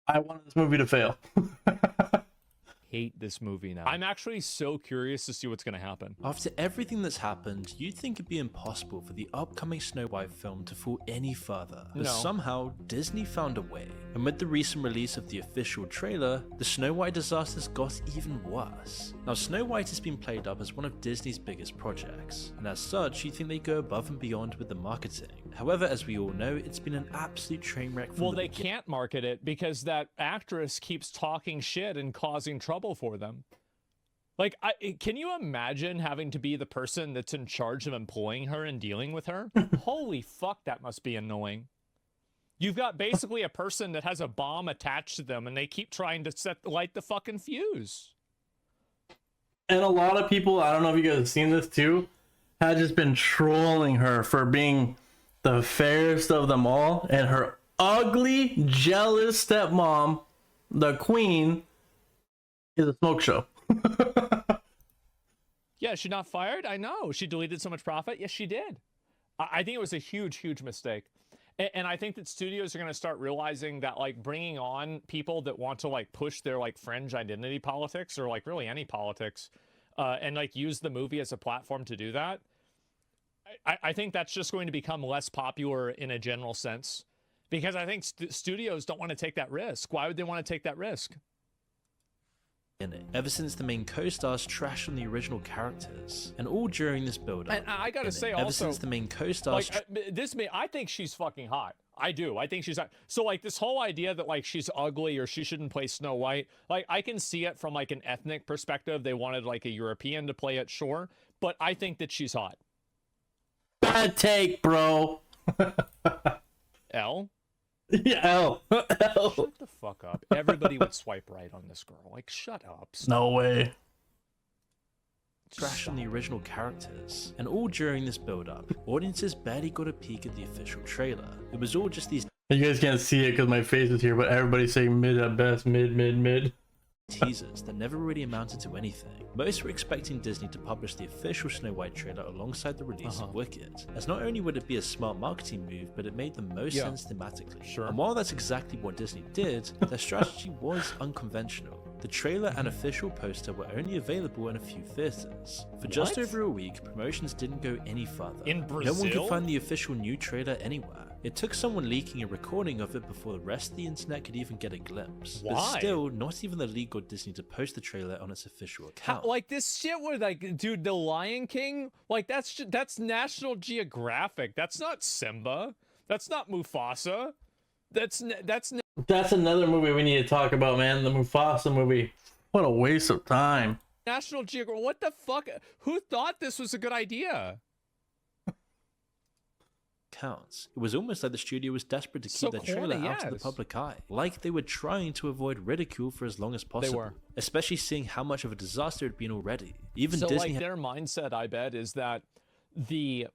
I wanted this movie to fail. Hate this movie now. I'm actually so curious to see what's going to happen. After everything that's happened, you'd think it'd be impossible for the upcoming Snow White film to fall any further. But No. somehow, Disney found a way. And with the recent release of the official trailer, the Snow White disasters got even worse. Now, Snow White has been played up as one of Disney's biggest projects, and as such, you'd think they go above and beyond with the marketing. However, as we all know, it's been an absolute train wreck from Well, the they can't market it because that actress keeps talking shit and causing trouble for them. Like, can you imagine having to be the person that's in charge of employing her and dealing with her? Holy fuck, that must be annoying. You've got basically a person that has a bomb attached to them and they keep trying to light the fucking fuse. And a lot of people, I don't know if you guys have seen this too, had just been trolling her for being the fairest of them all, and her ugly, jealous stepmom, the queen, is a smoke show. Yeah, is she not fired? I know. She deleted so much profit. Yes, she did. I think it was a huge, huge mistake. And I think that studios are going to start realizing that, like, bringing on people that want to, like, push their, like, fringe identity politics or, like, really any politics and, like, use the movie as a platform to do that, I think that's just going to become less popular in a general sense, because I think studios don't want to take that risk. Why would they want to take that risk? in it, ever since the main co-stars trashed on the original characters, and all during this build-up. And I gotta say, ever also, since the main co-stars, like, I think she's fucking hot. I do. I think she's hot. So, like, this whole idea that, like, she's ugly or she shouldn't play Snow White, like, I can see it from, like, an ethnic perspective. They wanted, like, a European to play it, sure, but I think that she's hot. Bad take, bro. L? Yeah, L. L. Shut the fuck up. Everybody would swipe right on this girl. Like, shut up. No way. trash on the original characters, and all during this build-up, audiences barely got a peek at the official trailer. It was all just these You guys can't see it because my face is here, but everybody's saying mid at best, mid. teasers that never really amounted to anything. Most were expecting Disney to publish the official Snow White trailer alongside the release of Wicked, as not only would it be a smart marketing move, but it made the most sense thematically. Sure. And while that's exactly what Disney did, their strategy was unconventional. The trailer and official poster were only available in a few theaters. For just over a week, promotions didn't go any further. In No one Brazil? could find the official new trailer anywhere. It took someone leaking a recording of it before the rest of the internet could even get a glimpse. But Why? still, not even the league got Disney to post the trailer on its official account. Like, this shit where, like, dude, The Lion King, like, that's National Geographic. That's not Simba. That's not Mufasa. That's That's another movie we need to talk about, man. The Mufasa movie. What a waste of time. National Geographic. What the fuck? Who thought this was a good idea? Counts. It was almost like the studio was desperate to keep So their trailer corny, out of the yes. public eye. Like they were trying to avoid ridicule for as long as possible. were. Especially seeing how much of a disaster it had been already. Even So, Disney like, their mindset, I bet, is that the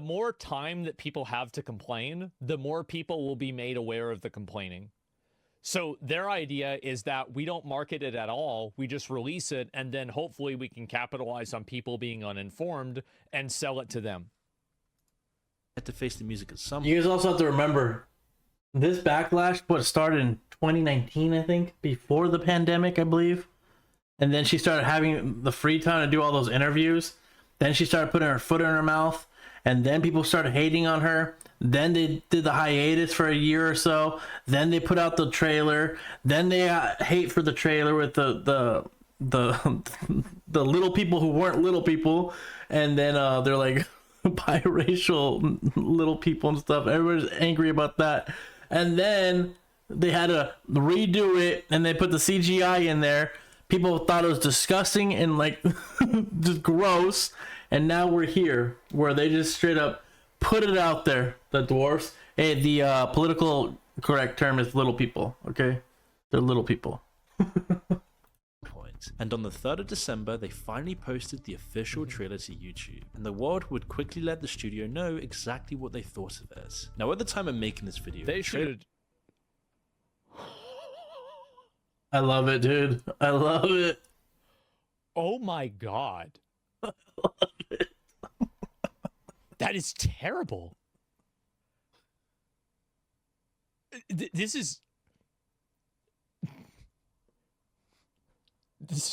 more time that people have to complain, the more people will be made aware of the complaining. So their idea is that we don't market it at all. We just release it, and then hopefully we can capitalize on people being uninformed and sell it to them. had to face the music at some You guys also have to remember, this backlash started in 2019, I think, before the pandemic, I believe. And then she started having the free time to do all those interviews. Then she started putting her foot in her mouth. And then people started hating on her. Then they did the hiatus for a year or so. Then they put out the trailer. Then they hate for the trailer with the little people who weren't little people. And then they're like biracial little people and stuff. Everybody's angry about that. And then they had to redo it, and they put the CGI in there. People thought it was disgusting and like just gross. And now we're here where they just straight up put it out there. The dwarfs. Hey, the political correct term is little people. Okay, they're little people. point. And on the 3rd of December, they finally posted the official trailer to YouTube. And the world would quickly let the studio know exactly what they thought of it. Now, at the time of making this video, They the trailer should. I love it, dude. I love it. Oh my god. That is terrible. This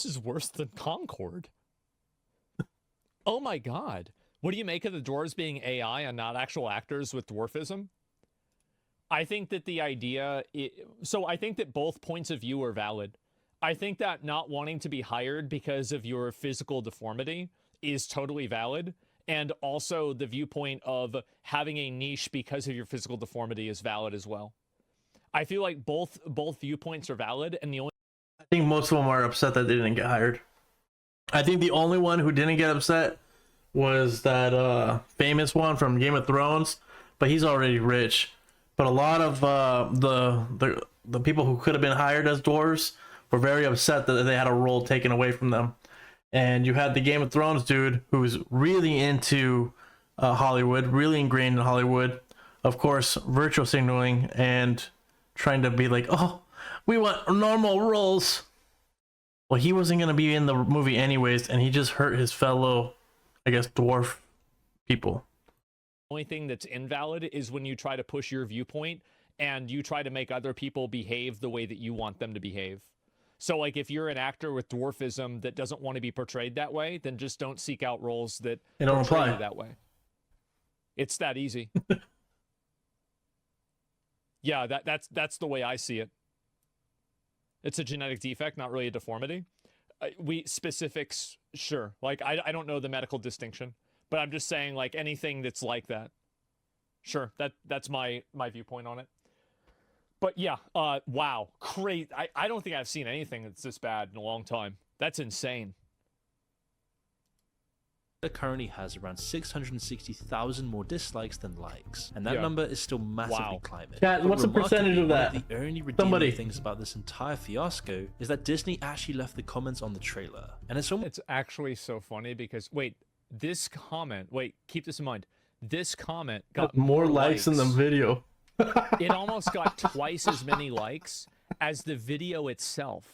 is worse than Concord. Oh my god. What do you make of the dwarves being AI and not actual actors with dwarfism? I think that the idea... So I think that both points of view are valid. I think that not wanting to be hired because of your physical deformity is totally valid. And also the viewpoint of having a niche because of your physical deformity is valid as well. I feel like both viewpoints are valid, and the only... I think most of them are upset that they didn't get hired. I think the only one who didn't get upset was that famous one from Game of Thrones, but he's already rich. But a lot of the people who could have been hired as dwarves were very upset that they had a role taken away from them. And you had the Game of Thrones dude who was really into Hollywood, really ingrained in Hollywood, of course, virtual signaling and trying to be like, oh, we want normal roles. Well, he wasn't going to be in the movie anyways, and he just hurt his fellow, I guess, dwarf people. The only thing that's invalid is when you try to push your viewpoint and you try to make other people behave the way that you want them to behave. So, like, if you're an actor with dwarfism that doesn't want to be portrayed that way, then just don't seek out roles that portray you that way. It's that easy. Yeah, that's the way I see it. It's a genetic defect, not really a deformity. Specifics, sure. Like, I don't know the medical distinction, but I'm just saying, like, anything that's like that. Sure, that's my viewpoint on it. But yeah, wow, crazy. I don't think I've seen anything that's this bad in a long time. That's insane. It currently has around 660,000 more dislikes than likes, and that number is still massively climbing. Chat, what's the percentage of that? The only redeeming things about this entire fiasco is that Disney actually left the comments on the trailer, and it's actually so funny because this comment, keep this in mind. This comment got more likes than the video. It almost got twice as many likes as the video itself.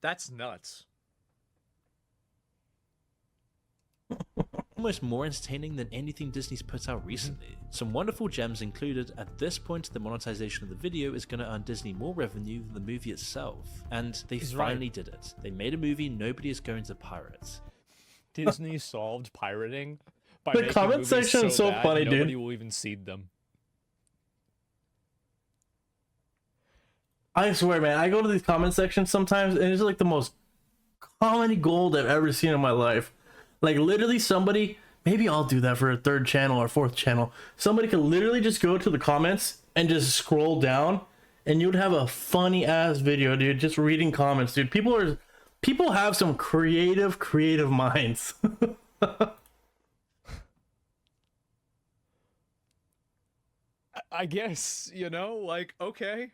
That's nuts. Almost more entertaining than anything Disney's put out recently. Some wonderful gems included. At this point, the monetization of the video is going to earn Disney more revenue than the movie itself. And they finally did it. They made a movie nobody is going to pirate. Disney solved pirating by the comment section is so funny, dude. Nobody will even see them. I swear, man, I go to these comment sections sometimes, and it's like the most comedy gold I've ever seen in my life. Like, literally somebody, maybe I'll do that for a third channel or fourth channel. Somebody could literally just go to the comments and just scroll down, and you'd have a funny ass video, dude, just reading comments, dude. People have some creative minds. I guess, like, okay.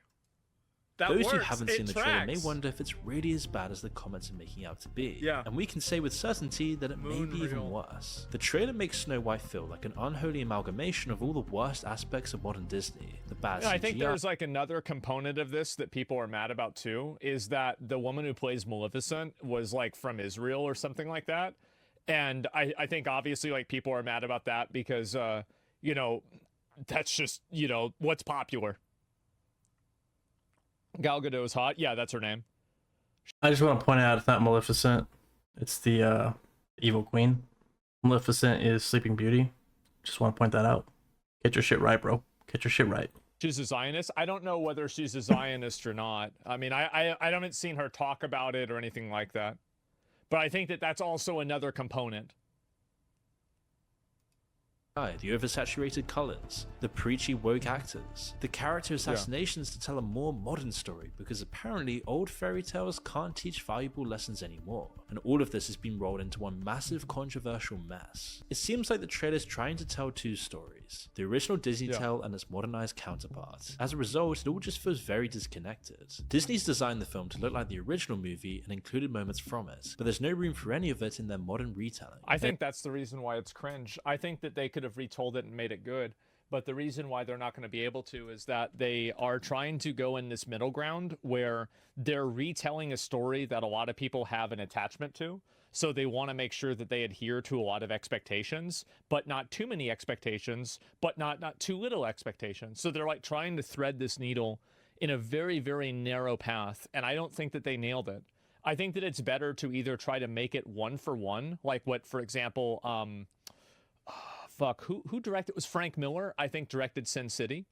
Those who haven't seen the trailer may wonder if it's really as bad as the comments are making out to be. Yeah. And we can say with certainty that it may be even worse. The trailer makes Snow White feel like an unholy amalgamation of all the worst aspects of modern Disney. The bad CGI. I think there's like another component of this that people are mad about too, is that the woman who plays Maleficent was like from Israel or something like that. And I think obviously like people are mad about that because, that's just, what's popular. Gal Gadot's hot. Yeah, that's her name. I just want to point out it's not Maleficent. It's the evil queen. Maleficent is Sleeping Beauty. Just want to point that out. Get your shit right, bro. Get your shit right. She's a Zionist. I don't know whether she's a Zionist or not. I mean, I haven't seen her talk about it or anything like that. But I think that that's also another component. The oversaturated colors, the preachy woke actors, the character assassinations to tell a more modern story because apparently old fairy tales can't teach valuable lessons anymore, and all of this has been rolled into one massive controversial mess. It seems like the trailer's trying to tell two stories, the original Disney tale and its modernized counterpart. As a result, it all just feels very disconnected. Disney's designed the film to look like the original movie and included moments from it, but there's no room for any of it in their modern retelling. I think that's the reason why it's cringe. I think that they could have retold it and made it good, But the reason why they're not going to be able to is that they are trying to go in this middle ground where they're retelling a story that a lot of people have an attachment to. So they want to make sure that they adhere to a lot of expectations, but not too many expectations, but not too little expectations. So they're like trying to thread this needle in a very, very narrow path. And I don't think that they nailed it. I think that it's better to either try to make it one for one, like what, for example, who directed? It was Frank Miller, I think, directed Sin City,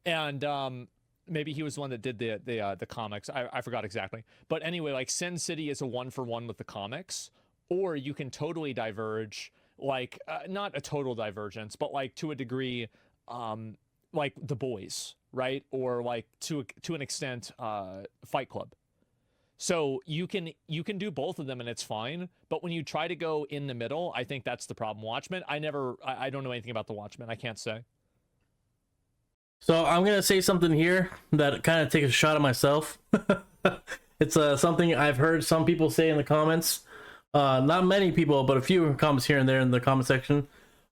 and maybe he was the one that did the comics. I forgot exactly, but anyway, like Sin City is a one for one with the comics, or you can totally diverge, like not a total divergence, but like to a degree, like The Boys, right? Or like to an extent, Fight Club. So you can do both of them and it's fine. But when you try to go in the middle, I think that's the problem. Watchmen, I don't know anything about the Watchmen. I can't say. So I'm gonna say something here that kind of takes a shot at myself. It's something I've heard some people say in the comments. Not many people, but a few comments here and there in the comment section.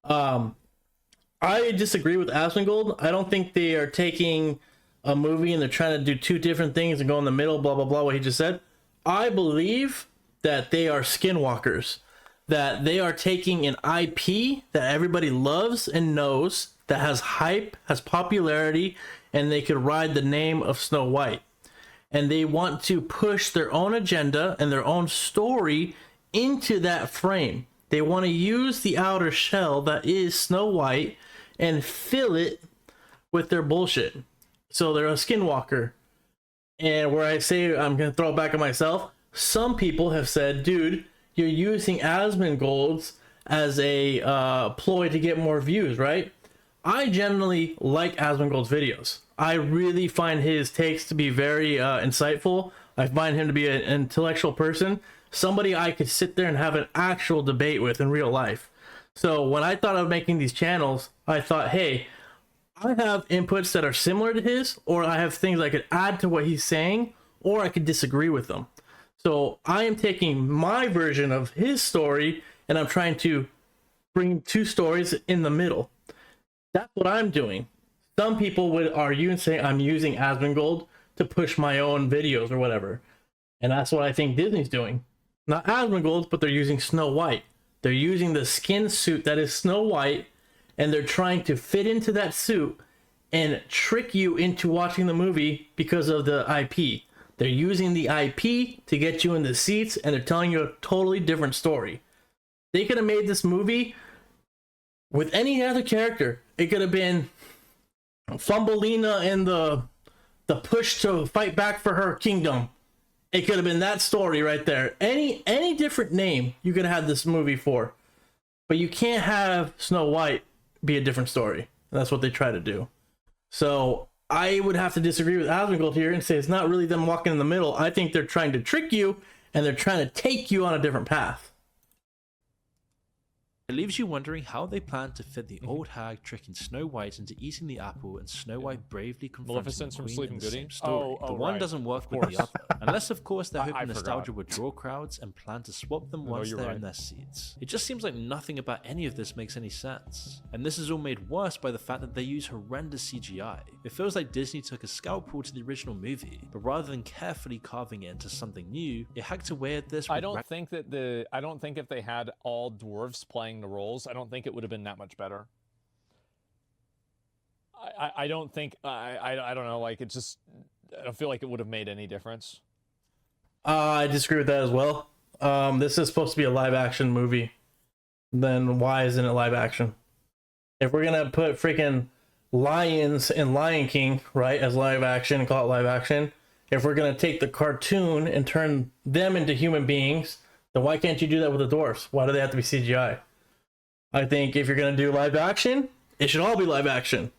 I disagree with Asmongold. I don't think they are taking a movie and they're trying to do two different things and go in the middle, blah blah blah, what he just said. I believe that they are skinwalkers, that they are taking an IP that everybody loves and knows, that has hype, has popularity, and they could ride the name of Snow White, and they want to push their own agenda and their own story into that frame. They want to use the outer shell that is Snow White and fill it with their bullshit. So they're a skinwalker. And where I say I'm going to throw it back at myself, some people have said, dude, you're using Asmongold's as a ploy to get more views, right? I generally like Asmongold's videos. I really find his takes to be very insightful. I find him to be an intellectual person, somebody I could sit there and have an actual debate with in real life. So when I thought of making these channels, I thought, hey, I have inputs that are similar to his, or I have things I could add to what he's saying, or I could disagree with them. So I am taking my version of his story and I'm trying to bring two stories in the middle. That's what I'm doing. Some people would argue and say I'm using Asmongold to push my own videos or whatever. And that's what I think Disney's doing. Not Asmongold, but they're using Snow White. They're using the skin suit that is Snow White, and they're trying to fit into that suit and trick you into watching the movie because of the IP. They're using the IP to get you in the seats, and they're telling you a totally different story. They could have made this movie with any other character. It could have been Thumbelina and the push to fight back for her kingdom. It could have been that story right there. Any different name you could have had this movie for. But you can't have Snow White be a different story. And that's what they try to do. So I would have to disagree with Asmongold here and say it's not really them walking in the middle. I think they're trying to trick you and they're trying to take you on a different path. It leaves you wondering how they plan to fit the old hag tricking Snow White into eating the apple and Snow White bravely confronting Maleficent's the from queen Sleeping in the Beauty? same story. Oh, the one right. doesn't work Of with the course. other, unless of course they're I hoping nostalgia forgot. would draw crowds and plan to swap them No, once you're they're right. in their seats. It just seems like nothing about any of this makes any sense. And this is all made worse by the fact that they use horrendous CGI. It feels like Disney took a scalpel to the original movie, but rather than carefully carving it into something new, it hacked away at this with I don't think if they had all dwarves playing the roles, I don't think it would have been that much better. I don't think I don't know, like it just I don't feel like it would have made any difference. I disagree with that as well. This is supposed to be a live action movie. Then why isn't it live action? If we're gonna put freaking lions in Lion King, right, as live action and call it live action, if we're gonna take the cartoon and turn them into human beings, then why can't you do that with the dwarfs? Why do they have to be CGI? I think if you're gonna do live action, it should all be live action.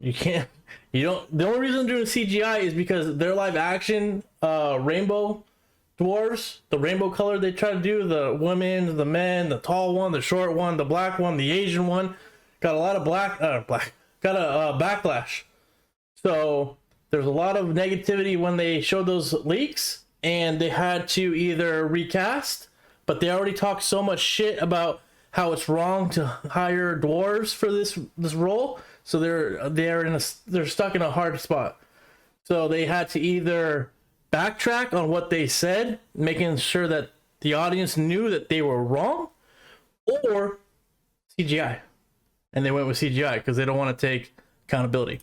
You can't. You don't. The only reason I'm doing CGI is because they're live action rainbow dwarves. The rainbow color they try to do. The women, the men, the tall one, the short one, the black one, the Asian one. Got a lot of got a backlash. So there's a lot of negativity when they showed those leaks, and they had to either recast, but they already talked so much shit about how it's wrong to hire dwarves for this role. so they're stuck in a hard spot. So they had to either backtrack on what they said, making sure that the audience knew that they were wrong, or CGI. And they went with CGI because they don't want to take accountability.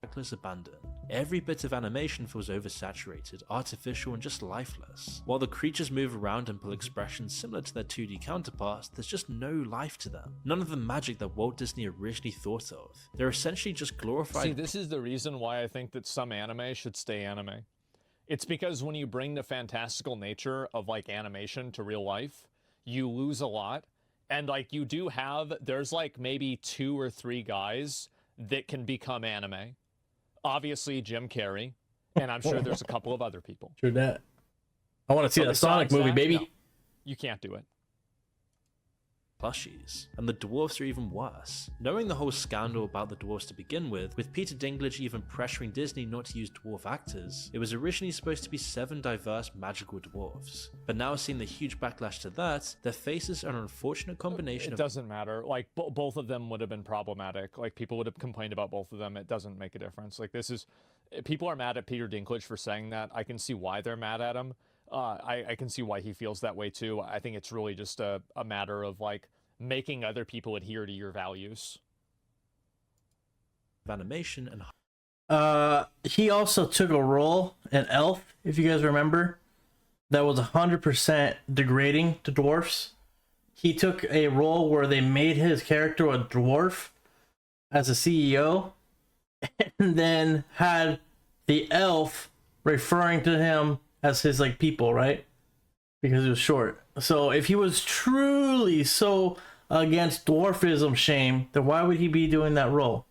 Reckless abandon. Every bit of animation feels oversaturated, artificial, and just lifeless. While the creatures move around and pull expressions similar to their 2D counterparts, there's just no life to them. None of the magic that Walt Disney originally thought of. They're essentially just glorified. See, this is the reason why I think that some anime should stay anime. It's because when you bring the fantastical nature of like animation to real life, you lose a lot. And like you do have, there's like maybe 2 or 3 guys that can become anime. Obviously Jim Carrey, and I'm sure there's a couple of other people. True that. I want to see that Sonic movie, baby. No, you can't do it. Plushies, and the dwarfs are even worse. Knowing the whole scandal about the dwarfs to begin with Peter Dinklage even pressuring Disney not to use dwarf actors, it was originally supposed to be 7 diverse magical dwarfs. But now seeing the huge backlash to that, their faces are an unfortunate combination It doesn't matter. Like, both of them would have been problematic. Like, people would have complained about both of them. It doesn't make a difference. Like, this is... People are mad at Peter Dinklage for saying that. I can see why they're mad at him. I can see why he feels that way too. I think it's really just a matter of like making other people adhere to your values. Animation and he also took a role in Elf, if you guys remember, that was 100% degrading to dwarfs. He took a role where they made his character a dwarf as a CEO, and then had the elf referring to him as his like people, right? Because he was short. So if he was truly so against dwarfism shame, then why would he be doing that role?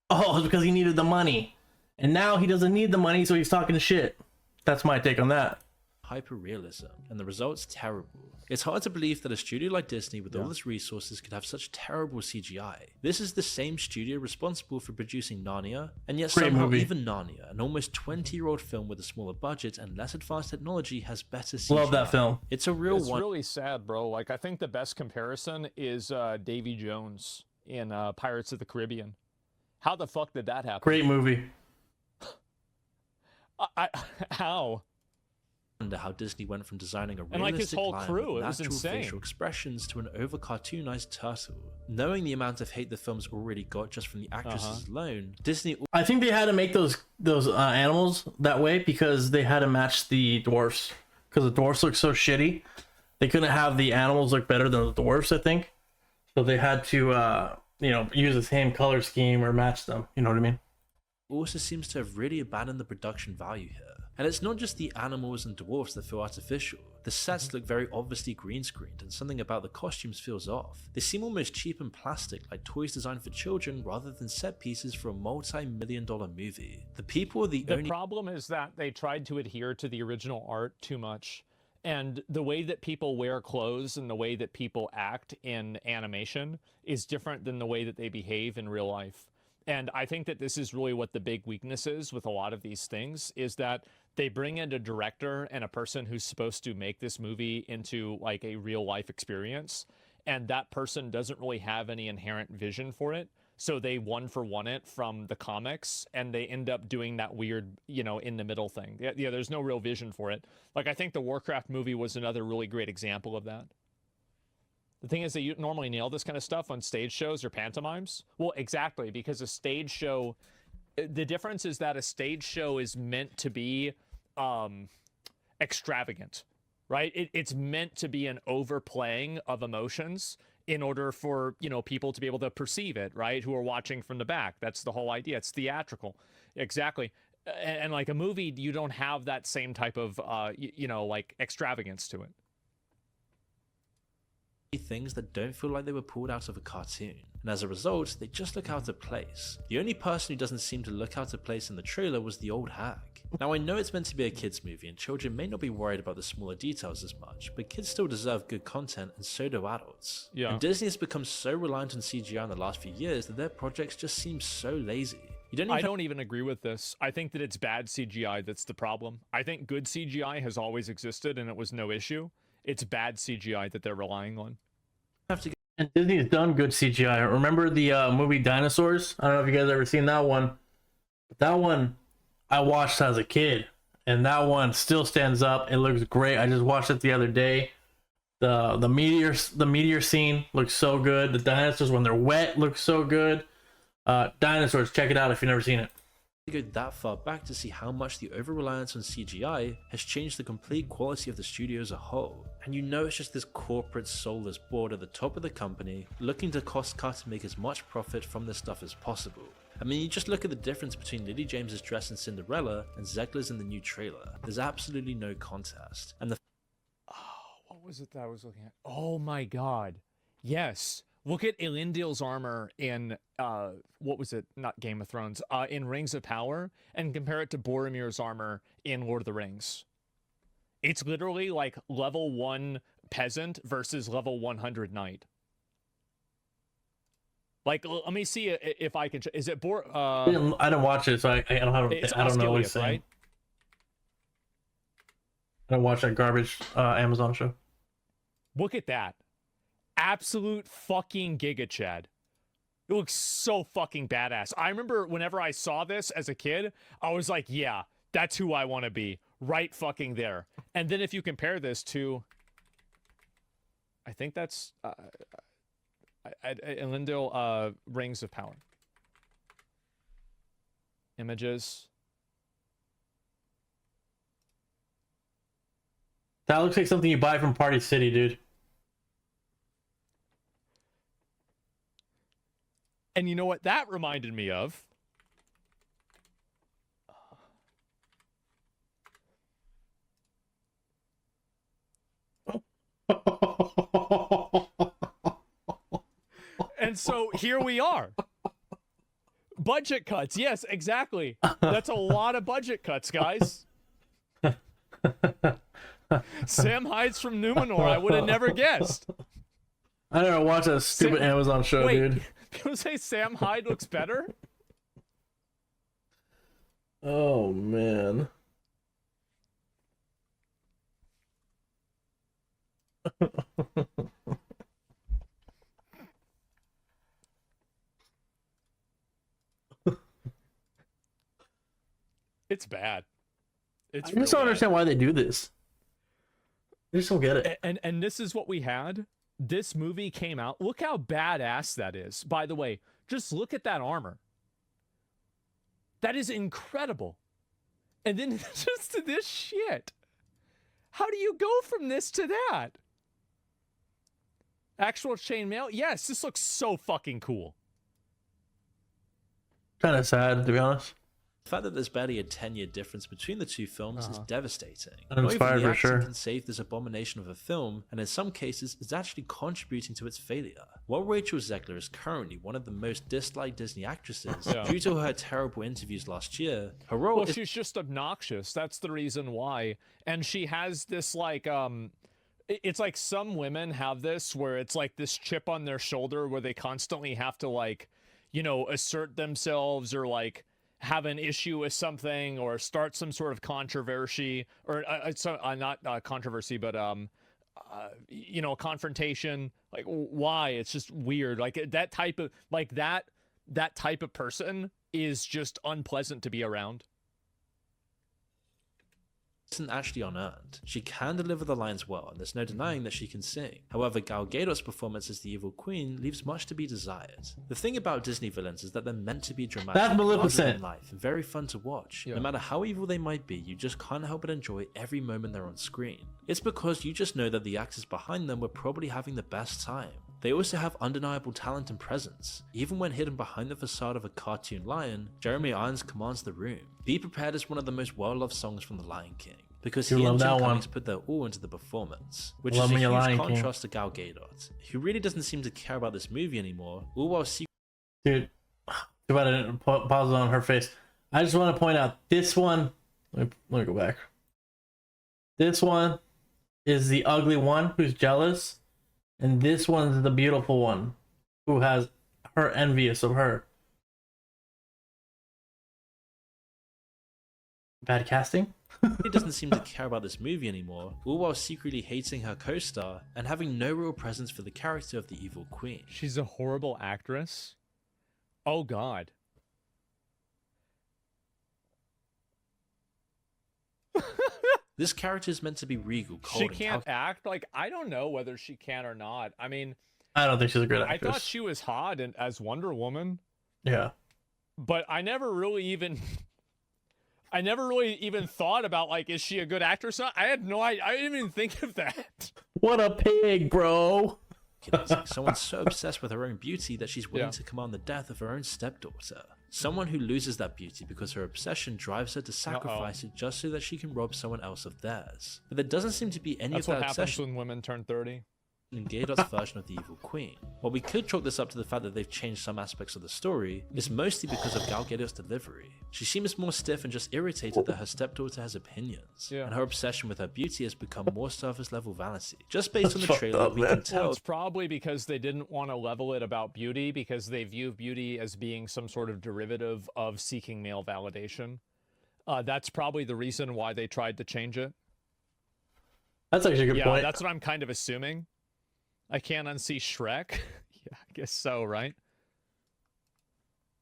Oh, it's because he needed the money. And now he doesn't need the money, so he's talking shit. That's my take on that. hyper-realism, and the results terrible. It's hard to believe that a studio like Disney with all its resources could have such terrible CGI. This is the same studio responsible for producing Narnia, and yet Great somehow movie. even Narnia, an almost 20-year-old film with a smaller budget and less advanced technology, has better CGI. Love that film. It's a real It's one. really sad, bro. Like, I think the best comparison is Davy Jones in Pirates of the Caribbean. How the fuck did that happen? Great movie. How? Wonder how Disney went from designing a And, like, his realistic whole lion crew, with it was natural insane. facial expressions to an over-cartoonized turtle. Knowing the amount of hate the film's already got just from the actresses alone, Disney I think they had to make those animals that way because they had to match the dwarfs. Because the dwarfs look so shitty, they couldn't have the animals look better than the dwarfs, I think. So they had to, use the same color scheme or match them. You know what I mean? also seems to have really abandoned the production value here. And it's not just the animals and dwarfs that feel artificial. The sets look very obviously green screened, and something about the costumes feels off. They seem almost cheap and plastic, like toys designed for children rather than set pieces for a multi-million-dollar movie. The people are the only problem is that they tried to adhere to the original art too much. And the way that people wear clothes and the way that people act in animation is different than the way that they behave in real life. And I think that this is really what the big weakness is with a lot of these things, is that they bring in a director and a person who's supposed to make this movie into like a real life experience. And that person doesn't really have any inherent vision for it. So they one for one it from the comics, and they end up doing that weird, in the middle thing. Yeah, there's no real vision for it. Like, I think the Warcraft movie was another really great example of that. The thing is that you normally nail this kind of stuff on stage shows or pantomimes. Well, exactly, because a stage show, the difference is that a stage show is meant to be extravagant, right? It's meant to be an overplaying of emotions in order for, people to be able to perceive it, right? Who are watching from the back. That's the whole idea. It's theatrical. Exactly. And like a movie, you don't have that same type of, like extravagance to it. things that don't feel like they were pulled out of a cartoon, and as a result, they just look out of place. The only person who doesn't seem to look out of place in the trailer was the old hag. Now, I know it's meant to be a kids movie and children may not be worried about the smaller details as much, but kids still deserve good content and so do adults. Yeah. And Disney has become so reliant on CGI in the last few years that their projects just seem so lazy. I don't even agree with this. I think that it's bad CGI that's the problem. I think good CGI has always existed and it was no issue. It's bad CGI that they're relying on. Have to And Disney's done good CGI. Remember the movie Dinosaurs? I don't know if you guys ever seen that one. But that one I watched as a kid, and that one still stands up. It looks great. I just watched it the other day. The meteor scene looks so good. The dinosaurs when they're wet look so good. Dinosaurs, check it out if you've never seen it. Go that far back to see how much the over-reliance on CGI has changed the complete quality of the studio as a whole. And you know it's just this corporate soulless board at the top of the company looking to cost cut and make as much profit from this stuff as possible. I mean, you just look at the difference between Lily James's dress in Cinderella and Zegler's in the new trailer. There's absolutely no contest. And the what was it that I was looking at? Oh my god. Yes. Look at Elendil's armor in, what was it? Not Game of Thrones. In Rings of Power, and compare it to Boromir's armor in Lord of the Rings. It's literally like level 1 peasant versus level 100 knight. Like, let me see if I can. Is it I didn't watch it, so I don't have. I don't know what he's saying. Right? I don't watch that garbage Amazon show. Look at that. Absolute fucking Giga Chad. It looks so fucking badass. I remember whenever I saw this as a kid, I was like, yeah, that's who I want to be. Right fucking there. And then if you compare this to, I think that's Elendil, Rings of Power. Images. That looks like something you buy from Party City, dude. And you know what that reminded me of? And so here we are. Budget cuts. Yes, exactly. That's a lot of budget cuts, guys. Sam hides from Numenor. I would have never guessed. I never watched that stupid Amazon show, dude. People say Sam Hyde looks better? Oh, man. It's bad. I just don't understand why they do this. I just don't get it. And this is what we had. This movie came out. Look how badass that is. By the way, just look at that armor. That is incredible. And then just to this shit. How do you go from this to that? Actual chainmail? Yes, this looks so fucking cool. Kind of sad, to be honest. The fact that there's barely a 10-year difference between the two films is devastating. Uninspired for sure. Can save this abomination of a film, and in some cases, is actually contributing to its failure. While Rachel Zegler is currently one of the most disliked Disney actresses due to her terrible interviews last year, her role is... she's just obnoxious. That's the reason why. And she has this like it's like some women have this where it's like this chip on their shoulder where they constantly have to like, you know, assert themselves or like have an issue with something or start some sort of controversy or not controversy, but you know, confrontation. Like, why? It's just weird. Like that type of that type of person is just unpleasant to be around. Isn't actually unearned. She can deliver the lines well, and there's no denying that she can sing. However, Gal Gadot's performance as the evil queen leaves much to be desired. The thing about Disney villains is that they're meant to be dramatic, that's Maleficent. In life, and very fun to watch. No matter how evil they might be, you just can't help but enjoy every moment they're on screen. It's because you just know that the actors behind them were probably having the best time. They also have undeniable talent and presence. Even when hidden behind the facade of a cartoon lion, Jeremy Irons commands the room. Be Prepared is one of the most well-loved songs from The Lion King, because he and Jim Cummings put their all into the performance, which is a huge contrast to Gal Gadot, who really doesn't seem to care about this movie anymore, all while Dude, too bad I didn't pause it on her face. I just want to point out, this one, let me go back. This one is the ugly one who's jealous, and this one's the beautiful one who has her envious of her. Bad casting? He doesn't seem to care about this movie anymore, all while secretly hating her co-star and having no real presence for the character of the evil queen. She's a horrible actress. Oh God. This character is meant to be regal, cold, She and can't act. Like, I don't know whether she can or not. I mean, I don't think she's a great I actress. thought she was hot and as Wonder Woman, Yeah. but I never really even thought about, like, is she a good actress? I had no idea. I didn't even think of that. What a pig, bro. Someone so obsessed with her own beauty that she's willing to command the death of her own stepdaughter. Someone who loses that beauty because her obsession drives her to sacrifice it just so that she can rob someone else of theirs. But there doesn't seem to be any That's of what that happens obsession when women turn 30. in Gaydot's version of the evil queen. While we could chalk this up to the fact that they've changed some aspects of the story, it's mostly because of Gal Gadot's delivery. She seems more stiff and just irritated that her stepdaughter has opinions, and her obsession with her beauty has become more surface level vanity. Just based on the trailer, we can tell. Well, it's probably because they didn't want to level it about beauty, because they view beauty as being some sort of derivative of seeking male validation. That's probably the reason why they tried to change it. That's actually a good point. That's what I'm kind of assuming. I can't unsee Shrek. Yeah, I guess so, right?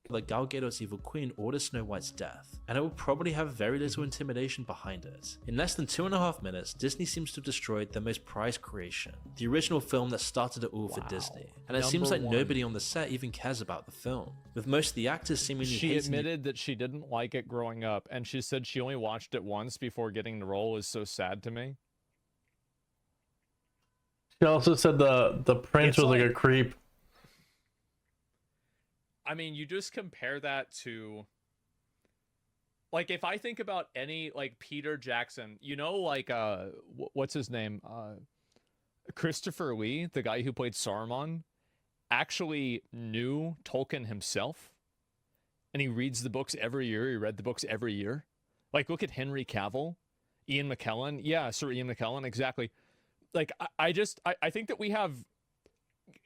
Like Gal Gadot's evil queen orders Snow White's death, and it will probably have very little intimidation behind it. In less than 2.5 minutes, Disney seems to have destroyed their most prized creation, the original film that started it all for Disney. And it seems like nobody on the set even cares about the film, with most of the actors seemingly She admitted that she didn't like it growing up, and she said she only watched it once before getting the role. Is so sad to me. She also said the prince was like a creep. I mean, you just compare that to, like, if I think about any, like, Peter Jackson, you know, like, what's his name? Christopher Lee, the guy who played Saruman, actually knew Tolkien himself, and he reads the books every year. He read the books every year. Like, look at Henry Cavill, Ian McKellen. Yeah, Sir Ian McKellen, exactly. Like, I think that we have,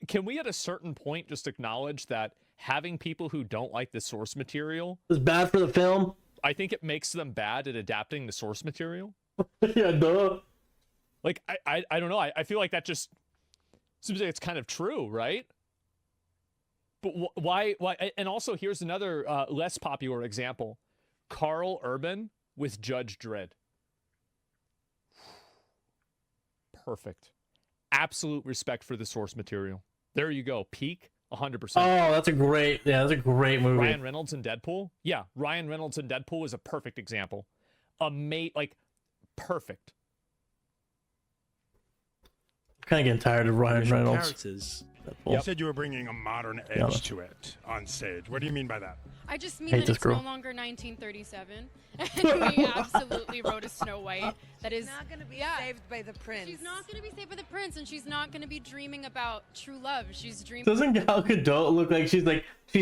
can we at a certain point just acknowledge that having people who don't like the source material is bad for the film? I think it makes them bad at adapting the source material. Yeah, duh. Like, I don't know. I feel like that just seems like it's kind of true, right? But why? And also, here's another less popular example. Carl Urban with Judge Dredd. Perfect. Absolute respect for the source material. There you go. Peak 100%. Oh, that's a great movie. Ryan Reynolds in Deadpool. Yeah, Ryan Reynolds in Deadpool is a perfect example. Like, perfect. Kind of getting tired of Ryan Reynolds. Characters. You said you were bringing a modern edge to it on stage. What do you mean by that? I just mean that it's no longer 1937, and we absolutely wrote a Snow White that is not going to be saved by the prince. She's not going to be saved by the prince, and she's not going to be dreaming about true love. She's dreaming. Doesn't Gal Gadot look like she's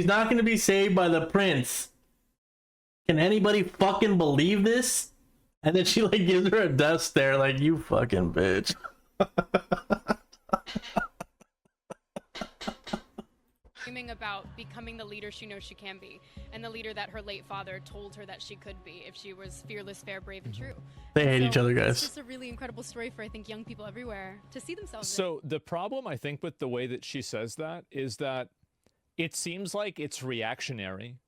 not going to be saved by the prince? Can anybody fucking believe this? And then she like gives her a death stare, like, you fucking bitch. Dreaming about becoming the leader she knows she can be, and the leader that her late father told her that she could be if she was fearless, fair, brave, and true. They hate each other, guys. It's just a really incredible story for, I think, young people everywhere to see themselves So the problem, I think, with the way that she says that is that it seems like it's reactionary.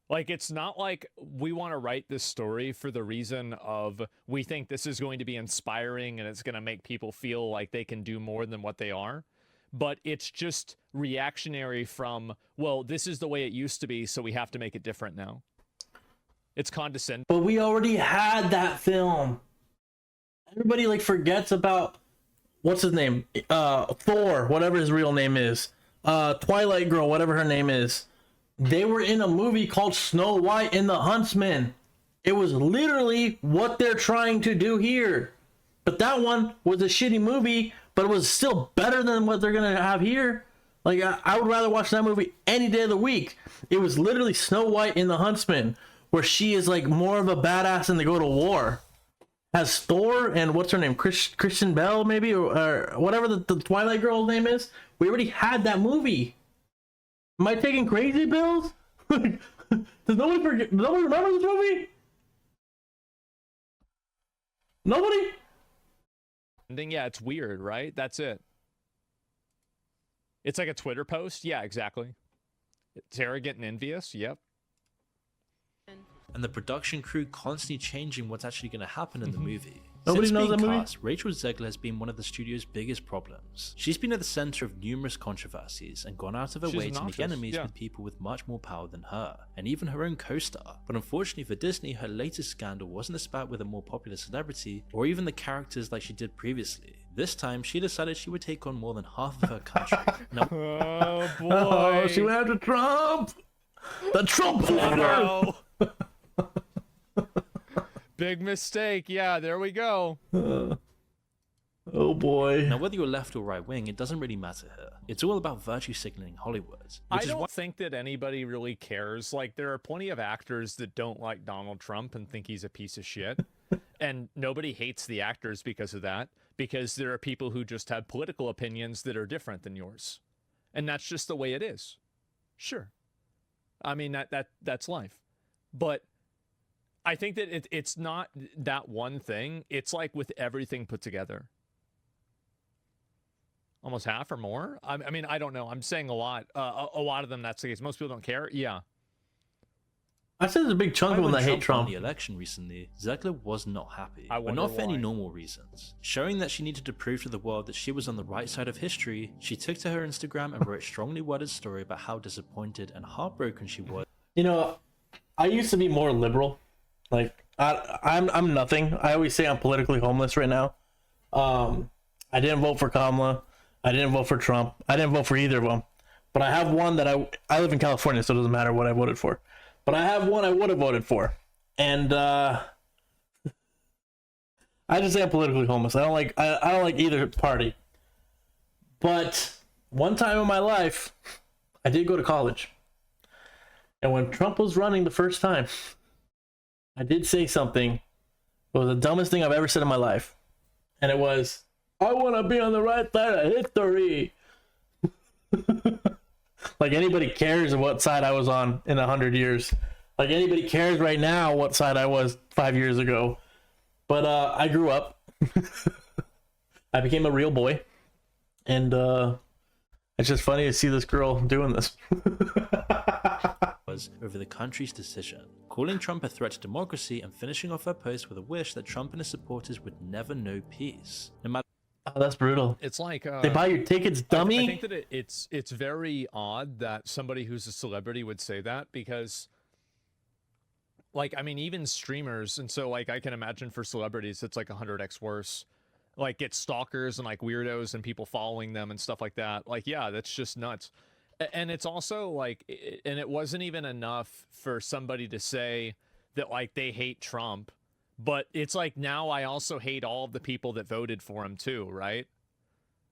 Like, it's not like we want to write this story for the reason of we think this is going to be inspiring and it's going to make people feel like they can do more than what they are. But it's just reactionary from, well, this is the way it used to be, so we have to make it different now. It's condescending. But we already had that film. Everybody like forgets about what's his name? Thor, whatever his real name is. Twilight Girl, whatever her name is. They were in a movie called Snow White and the Huntsman. It was literally what they're trying to do here. But that one was a shitty movie, but it was still better than what they're going to have here. Like, I would rather watch that movie any day of the week. It was literally Snow White and the Huntsman, where she is like more of a badass and they go to war. Has Thor and what's her name? Christian Bell, maybe? Or whatever the Twilight Girl's name is. We already had that movie. Am I taking crazy pills? Does nobody remember this movie? Nobody. Yeah, it's weird, right? That's it. It's like a Twitter post. Yeah, exactly. It's arrogant and envious. Yep. And the production crew constantly changing what's actually going to happen in the movie. Nobody Since knows being that movie? cast, Rachel Zegler has been one of the studio's biggest problems. She's been at the center of numerous controversies and gone out of her She's way to make obnoxious, enemies yeah. with people with much more power than her, and even her own co-star. But unfortunately for Disney, her latest scandal wasn't a spat with a more popular celebrity, or even the characters like she did previously. This time, she decided she would take on more than half of her country. Now, Oh boy. Oh, she went after Trump. The Trump lover. No. Big mistake. Yeah, there we go. Oh boy. now, whether you're left or right wing, it doesn't really matter here. It's all about virtue signaling Hollywood. I Which is don't why think that anybody really cares. Like, there are plenty of actors that don't like Donald Trump and think he's a piece of shit. And nobody hates the actors because of that, because there are people who just have political opinions that are different than yours. And that's just the way it is. Sure. I mean, that's life. But I think that it's not that one thing. It's like with everything put together. Almost half or more. I mean, I don't know. I'm saying a lot. A lot of them, that's the case. Most people don't care. Yeah. I said there's a big chunk of them when that hate won Trump. the election recently, Zegler was not happy, I but wonder not for any why. normal reasons. Showing that she needed to prove to the world that she was on the right side of history, she took to her Instagram and wrote a strongly worded story about how disappointed and heartbroken she was. You know, I used to be more liberal. Like I'm nothing. I always say I'm politically homeless right now. I didn't vote for Kamala. I didn't vote for Trump. I didn't vote for either of them. But I have one that I live in California, so it doesn't matter what I voted for. But I have one I would have voted for. And I just say I'm politically homeless. I don't like either party. But one time in my life, I did go to college. And when Trump was running the first time, I did say something. It was the dumbest thing I've ever said in my life. And it was, I want to be on the right side of history. Like anybody cares what side I was on in 100 years. Like anybody cares right now what side I was 5 years ago. But I grew up. I became a real boy. And it's just funny to see this girl doing this. Over the country's decision, calling Trump a threat to democracy and finishing off her post with a wish that Trump and his supporters would never know peace. No matter Oh, that's brutal. It's like They buy your tickets, dummy. I think that it's very odd that somebody who's a celebrity would say that, because, like, I mean, even streamers, and so like I can imagine for celebrities it's like 100x worse. Like, get stalkers and like weirdos and people following them and stuff like that. Like, yeah, that's just nuts. And it's also like, and it wasn't even enough for somebody to say that like they hate Trump, but it's like now I also hate all of the people that voted for him too, right?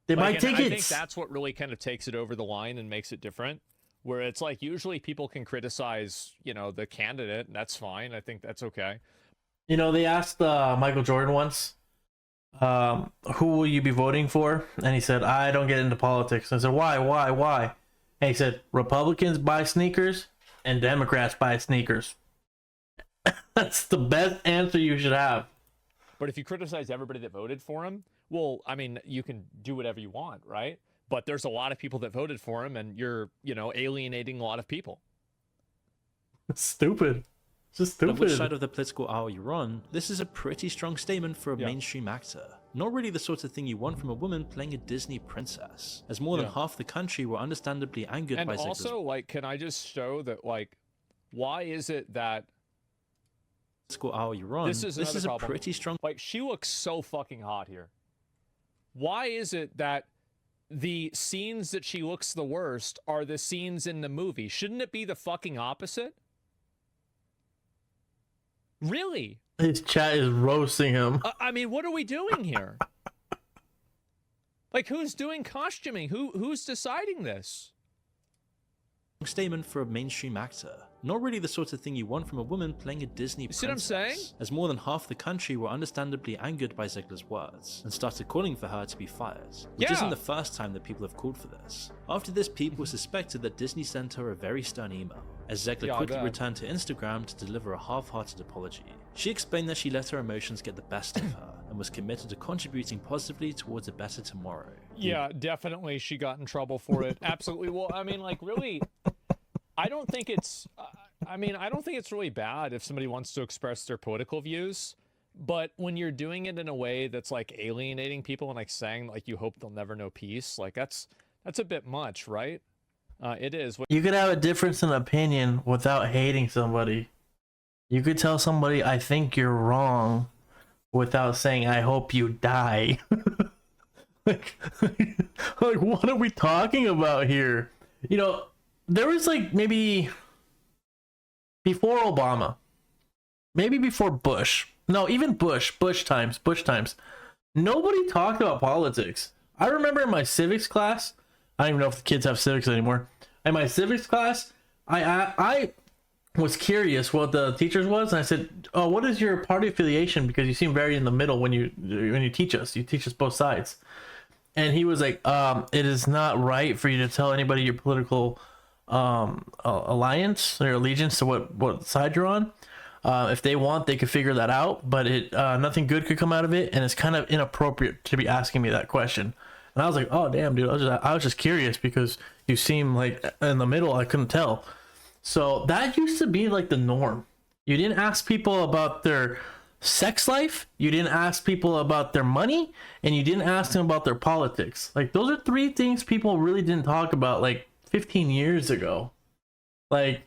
They buy Like, and tickets. I think that's what really kind of takes it over the line and makes it different. Where it's like usually people can criticize, you know, the candidate, and that's fine. I think that's okay. You know, they asked Michael Jordan once, who will you be voting for? And he said, I don't get into politics. And I said, why? And he said, Republicans buy sneakers and Democrats buy sneakers. That's the best answer you should have. But if you criticize everybody that voted for him, well, I mean, you can do whatever you want, right? But there's a lot of people that voted for him, and you're, you know, alienating a lot of people. It's stupid. It's just which stupid. side of the political aisle you're on, this is a pretty strong statement for a mainstream actor. Not really the sort of thing you want from a woman playing a Disney princess, as more than half the country were understandably angered And by Zegler's also, like, can I just show that, like, why is it that political aisle you're on? this is a problem. pretty strong. Like, she looks so fucking hot here. Why is it that the scenes that she looks the worst are the scenes in the movie? Shouldn't it be the fucking opposite? Really? His chat is roasting him. I mean, what are we doing here? Like, who's doing costuming? Who's deciding this? Statement for a mainstream actor. Not really the sort of thing you want from a woman playing a Disney princess. See what I'm saying? As more than half the country were understandably angered by Zegler's words and started calling for her to be fired. Which isn't the first time that people have called for this. After this, people suspected that Disney sent her a very stern email, as Zegler quickly returned to Instagram to deliver a half-hearted apology. She explained that she let her emotions get the best of her, and was committed to contributing positively towards a better tomorrow. Yeah, definitely she got in trouble for it. Absolutely. Well, I mean, like, really, I don't think it's, I mean, I don't think it's really bad if somebody wants to express their political views, but when you're doing it in a way that's like alienating people and like saying like you hope they'll never know peace, like that's a bit much, right? It is. You could have a difference in opinion without hating somebody. You could tell somebody, I think you're wrong, without saying, I hope you die. like, what are we talking about here? You know, there was like maybe before Obama, maybe before Bush. No, even Bush times. Nobody talked about politics. I remember in my civics class, I don't even know if the kids have civics anymore. In my civics class, I was curious what the teachers was, and I said, "Oh, what is your party affiliation? Because you seem very in the middle when you teach us. You teach us both sides." And he was like, "It is not right for you to tell anybody your political alliance or allegiance to what side you're on. If they want, they could figure that out, but nothing good could come out of it, and it's kind of inappropriate to be asking me that question." And I was like, "Oh, damn, dude, I was just curious because you seem like in the middle. I couldn't tell." So that used to be like the norm. You didn't ask people about their sex life, you didn't ask people about their money, and you didn't ask them about their politics. Like, those are three things people really didn't talk about like 15 years ago. Like,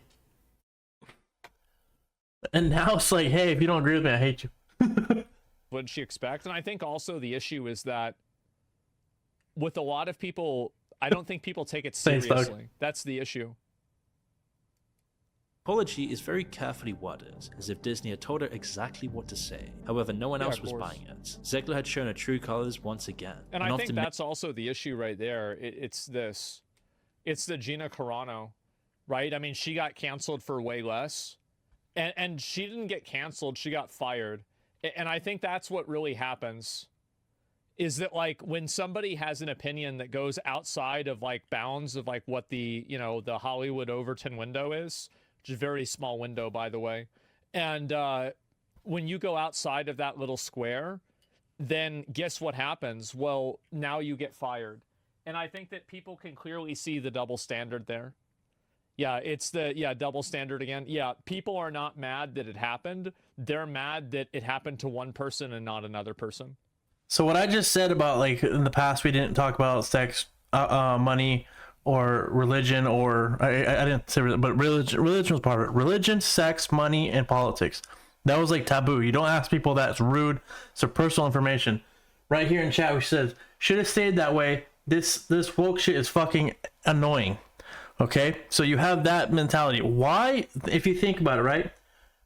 and now it's like, hey, if you don't agree with me, I hate you. What did she expect? And I think also the issue is that with a lot of people, I don't think people take it Thanks, Doug. seriously. That's the issue. Apology is very carefully worded, as if Disney had told her exactly what to say. However, no one else of was course. buying it. Ziegler had shown her true colors once again. And I think that's also the issue right there. It's the Gina Carano, right? I mean, she got canceled for way less. And she didn't get canceled, she got fired. And I think that's what really happens. Is that like when somebody has an opinion that goes outside of like bounds of like what the, you know, the Hollywood Overton window is, which is a very small window, by the way. And when you go outside of that little square, then guess what happens? Well, now you get fired. And I think that people can clearly see the double standard there. Yeah, it's the double standard again. Yeah, people are not mad that it happened. They're mad that it happened to one person and not another person. So what I just said about like in the past we didn't talk about sex, money, or religion, or I didn't say religion, but religion was part of it. Religion, sex, money, and politics. That was like taboo. You don't ask people that. It's rude. It's personal information. Right here in chat, we said should have stayed that way. This woke shit is fucking annoying. Okay, so you have that mentality. Why, if you think about it, right?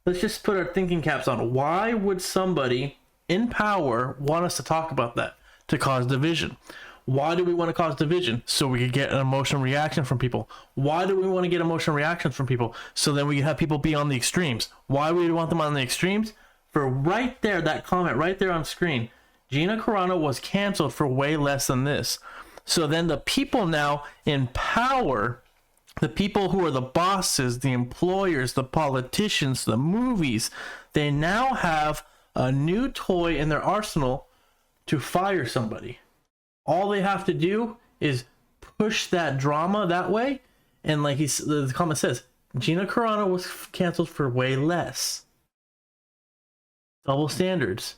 Let's just put our thinking caps on. Why would somebody in power want us to talk about that? To cause division. Why do we want to cause division? So we could get an emotional reaction from people. Why do we want to get emotional reactions from people? So then we can have people be on the extremes. Why would we want them on the extremes? For right there, that comment right there on screen, Gina Carano was canceled for way less than this. So then the people now in power, the people who are the bosses, the employers, the politicians, the movies, they now have a new toy in their arsenal to fire somebody. All they have to do is push that drama that way, and like the comment says, Gina Carano was canceled for way less. Double standards.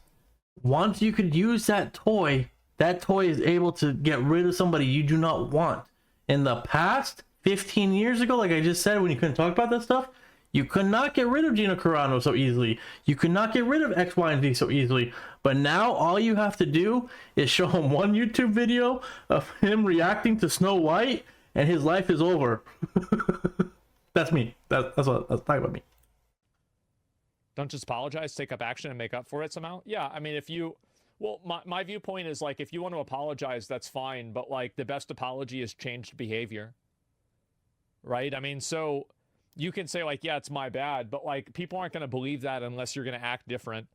Once you could use that toy is able to get rid of somebody you do not want. In the past, 15 years ago, like I just said, when you couldn't talk about that stuff, you could not get rid of Gina Carano so easily. You could not get rid of X, Y, and Z so easily. But now all you have to do is show him one YouTube video of him reacting to Snow White, and his life is over. That's me. That's talking about me. Don't just apologize, take up action, and make up for it somehow. Yeah, I mean, my viewpoint is like, if you want to apologize, that's fine. But like, the best apology is changed behavior. Right? I mean, so you can say like, yeah, it's my bad, but like people aren't going to believe that unless you're going to act different.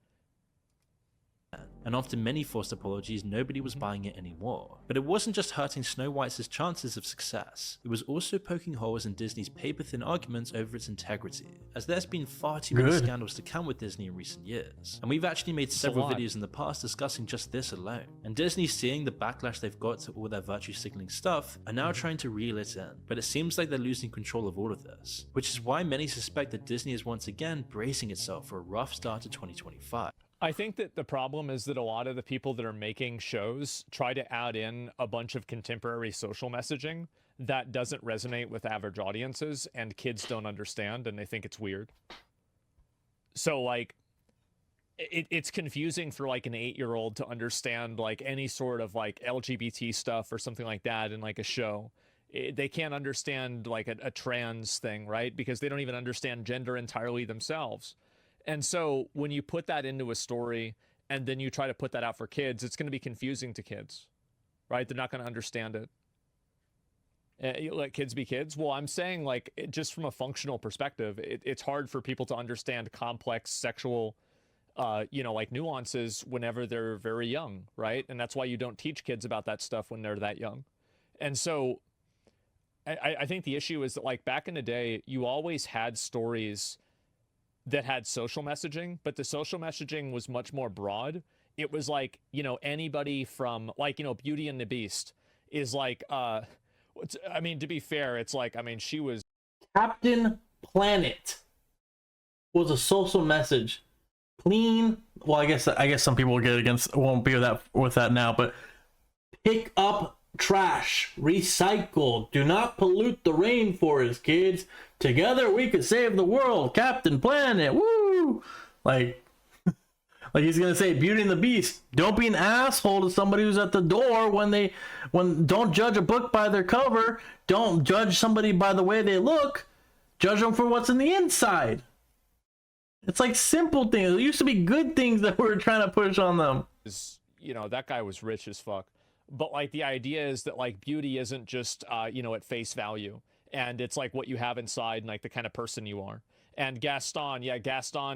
and after many forced apologies, nobody was buying it anymore. But it wasn't just hurting Snow White's chances of success, it was also poking holes in Disney's paper-thin arguments over its integrity, as there's been far too many scandals to count with Disney in recent years, and we've actually made several videos in the past discussing just this alone. And Disney, seeing the backlash they've got to all their virtue signaling stuff, are now trying to reel it in, but it seems like they're losing control of all of this, which is why many suspect that Disney is once again bracing itself for a rough start to 2025. I think that the problem is that a lot of the people that are making shows try to add in a bunch of contemporary social messaging that doesn't resonate with average audiences, and kids don't understand and they think it's weird. So like it's confusing for like an 8-year-old to understand like any sort of like LGBT stuff or something like that in like a show. They can't understand like a trans thing, right? Because they don't even understand gender entirely themselves. And so when you put that into a story and then you try to put that out for kids, it's going to be confusing to kids, right? They're not going to understand it. You let kids be kids. Well, I'm saying like just from a functional perspective, it's hard for people to understand complex sexual, like nuances whenever they're very young, right? And that's why you don't teach kids about that stuff when they're that young. And so I think the issue is that like back in the day, you always had stories that had social messaging, but the social messaging was much more broad. It was like, anybody from like, Beauty and the Beast is like, to be fair, it's like, she was Captain Planet was a social message. Clean. Well, I guess some people will get against, won't be with that now, but pick up trash, recycle, do not pollute the rainforest, kids. Together we could save the world. Captain Planet, woo! Like he's gonna say Beauty and the Beast. Don't be an asshole to somebody who's at the door when don't judge a book by their cover. Don't judge somebody by the way they look. Judge them for what's in the inside. It's like simple things. There used to be good things that we were trying to push on them. That guy was rich as fuck. But like the idea is that like beauty isn't just at face value, and it's like what you have inside and like the kind of person you are. And Gaston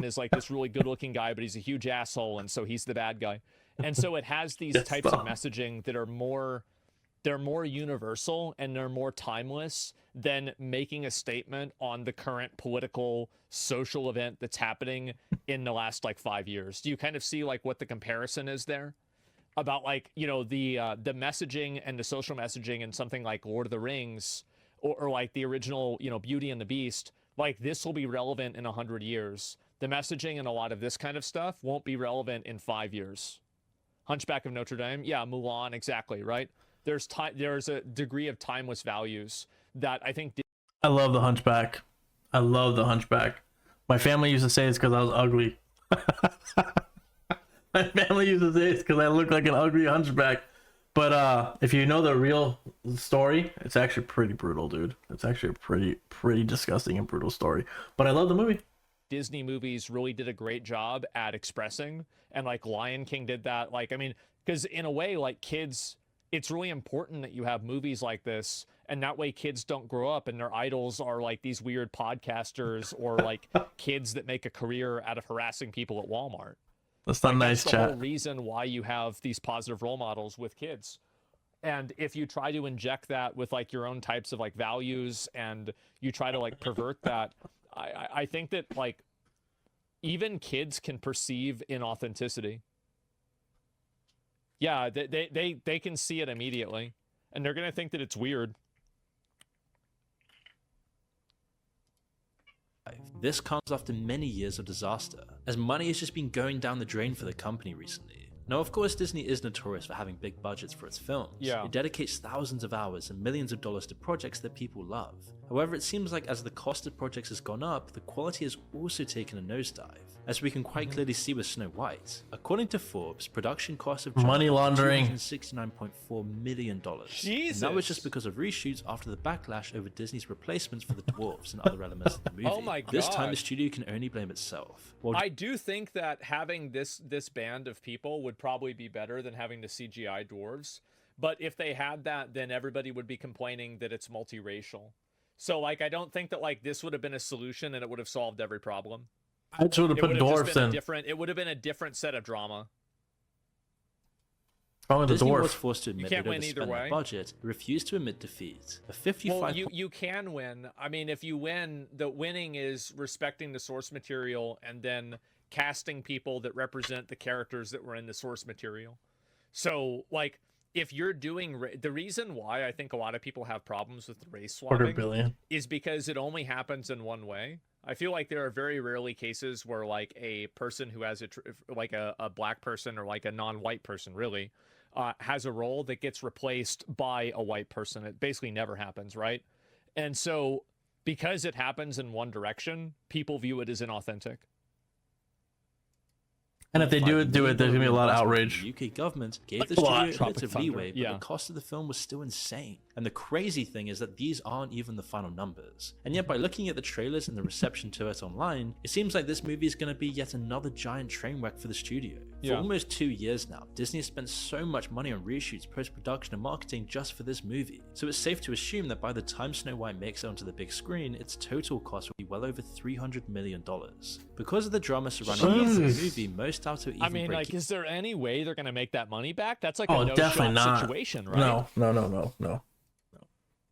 is like this really good looking guy, but he's a huge asshole, and so he's the bad guy. And so it has these types of messaging that are more universal and they're more timeless than making a statement on the current political social event that's happening in the last like 5 years. Do you kind of see like what the comparison is there? About like, the messaging and the social messaging in something like Lord of the Rings or like the original, Beauty and the Beast, like this will be relevant in 100 years. The messaging and a lot of this kind of stuff won't be relevant in 5 years. Hunchback of Notre Dame. Yeah, Mulan. Exactly. Right. There's a degree of timeless values that I think. I love the Hunchback. I love the Hunchback. My family used to say it's because I was ugly. My family used to say it's because I look like an ugly hunchback. But if you know the real story, it's actually pretty brutal, dude. It's actually a pretty disgusting and brutal story. But I love the movie. Disney movies really did a great job at expressing, and like Lion King did that. Like, because in a way, like kids, it's really important that you have movies like this, and that way kids don't grow up and their idols are like these weird podcasters or like kids that make a career out of harassing people at Walmart. That's not nice, that's chat. the whole reason why you have these positive role models with kids. And if you try to inject that with like your own types of like values and you try to like pervert that, I think that like even kids can perceive inauthenticity. Yeah, they can see it immediately and they're gonna think that it's weird. This comes after many years of disaster, as money has just been going down the drain for the company recently. Now, of course, Disney is notorious for having big budgets for its films. Yeah. It dedicates thousands of hours and millions of dollars to projects that people love. However, it seems like as the cost of projects has gone up, the quality has also taken a nosedive, as we can quite clearly see with Snow White. According to Forbes, production costs have jumped Money laundering. $269.4 million. Jesus. And that was just because of reshoots after the backlash over Disney's replacements for the dwarves and other elements of the movie. Oh my god. This time the studio can only blame itself. I do think that having this band of people would probably be better than having the CGI dwarves. But if they had that, then everybody would be complaining that it's multiracial. So like I don't think that like this would have been a solution and it would have solved every problem. I just would have put dwarfs in. It would have been a different set of drama. Wrong with the Disney dwarf? was forced to admit can't they'd win either overspent their way. budget, but refused to admit defeat. A 55 Well, you can win. I mean, if you win, the winning is respecting the source material and then casting people that represent the characters that were in the source material. So, like, if you're doing the reason why I think a lot of people have problems with race swapping $250 is because it only happens in one way. I feel like there are very rarely cases where like a person who has like a black person or like a non-white person really has a role that gets replaced by a white person. It basically never happens, right? And so because it happens in one direction, people view it as inauthentic. And if they do it, there's gonna be a lot of investment outrage. The UK government gave the A lot. studio a bit of Tropic leeway, Thunder, but the cost of the film was still insane. And the crazy thing is that these aren't even the final numbers. And yet by looking at the trailers and the reception to it online, it seems like this movie is going to be yet another giant train wreck for the studio. For almost 2 years now, Disney has spent so much money on reshoots, post-production and marketing just for this movie. So it's safe to assume that by the time Snow White makes it onto the big screen, its total cost will be well over $300 million. Because of the drama surrounding the movie, most doubt it will even I mean, break like, is there any way they're going to make that money back? That's like Oh, a definitely no-shot not. situation, right? No.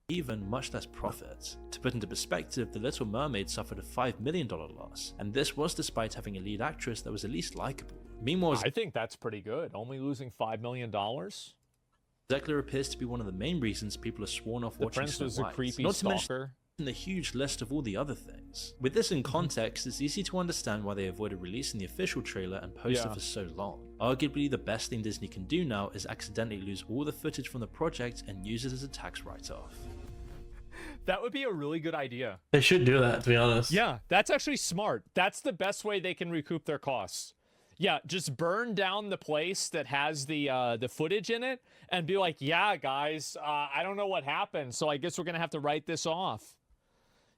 even much less profit. To put into perspective, The Little Mermaid suffered a $5 million loss, and this was despite having a lead actress that was at least likable. Meanwhile, I think that's pretty good. Only losing $5 million? Zekler appears to be one of the main reasons people are sworn off The watching prince Snow was a White, creepy not to mention stalker. the huge list of all the other things. With this in context, it's easy to understand why they avoided releasing the official trailer and poster for so long. Arguably, the best thing Disney can do now is accidentally lose all the footage from the project and use it as a tax write-off. That would be a really good idea. They should do that, to be honest. Yeah, that's actually smart. That's the best way they can recoup their costs. Yeah, just burn down the place that has the footage in it and be like, yeah, guys, I don't know what happened, so I guess we're going to have to write this off.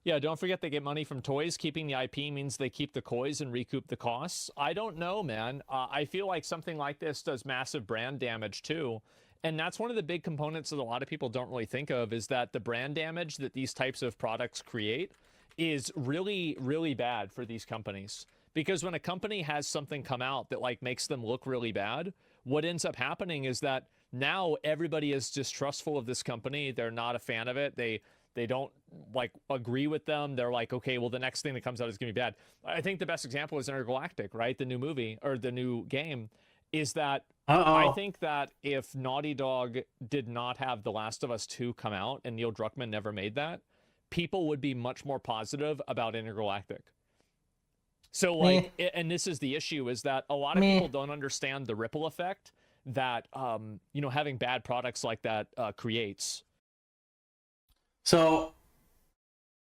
Yeah, don't forget they get money from toys. Keeping the IP means they keep the coins and recoup the costs. I don't know, man. I feel like something like this does massive brand damage, too. And that's one of the big components that a lot of people don't really think of, is that the brand damage that these types of products create is really, really bad for these companies. Because when a company has something come out that like makes them look really bad, what ends up happening is that now everybody is distrustful of this company. They're not a fan of it. They don't like agree with them. They're like, okay, well, the next thing that comes out is gonna be bad. I think the best example is Intergalactic, right? The new movie or the new game is that I think that if Naughty Dog did not have The Last of Us 2 come out and Neil Druckmann never made that, people would be much more positive about Intergalactic. So like, and this is the issue, is that a lot of people don't understand the ripple effect that, you know, having bad products like that creates. So,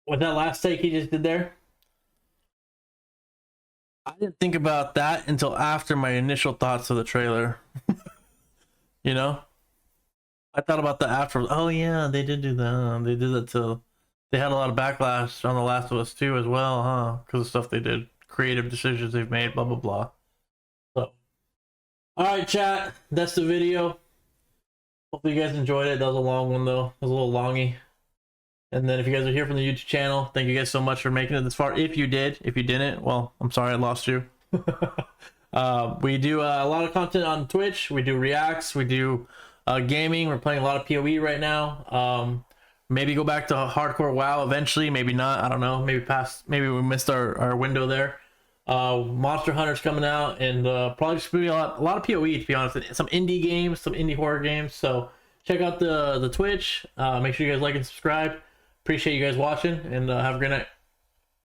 with that last take he just did there, I didn't think about that until after my initial thoughts of the trailer. You know? I thought about that after. Oh yeah, they did do that. They did that to... They had a lot of backlash on The Last of Us 2 as well, huh? Because of stuff they did. Creative decisions they've made, blah, blah, blah. So, alright, chat. That's the video. Hopefully you guys enjoyed it. That was a long one, though. It was a little longy. And then if you guys are here from the YouTube channel, thank you guys so much for making it this far. If you did. If you didn't, well, I'm sorry I lost you. We do a lot of content on Twitch. We do reacts. We do gaming. We're playing a lot of PoE right now. Maybe go back to hardcore WoW eventually. Maybe not. I don't know. Maybe we missed our window there. Monster Hunter's coming out, and probably just be a lot of PoE, to be honest. Some indie games, some indie horror games. So check out the Twitch. Make sure you guys like and subscribe. Appreciate you guys watching, and have a great night.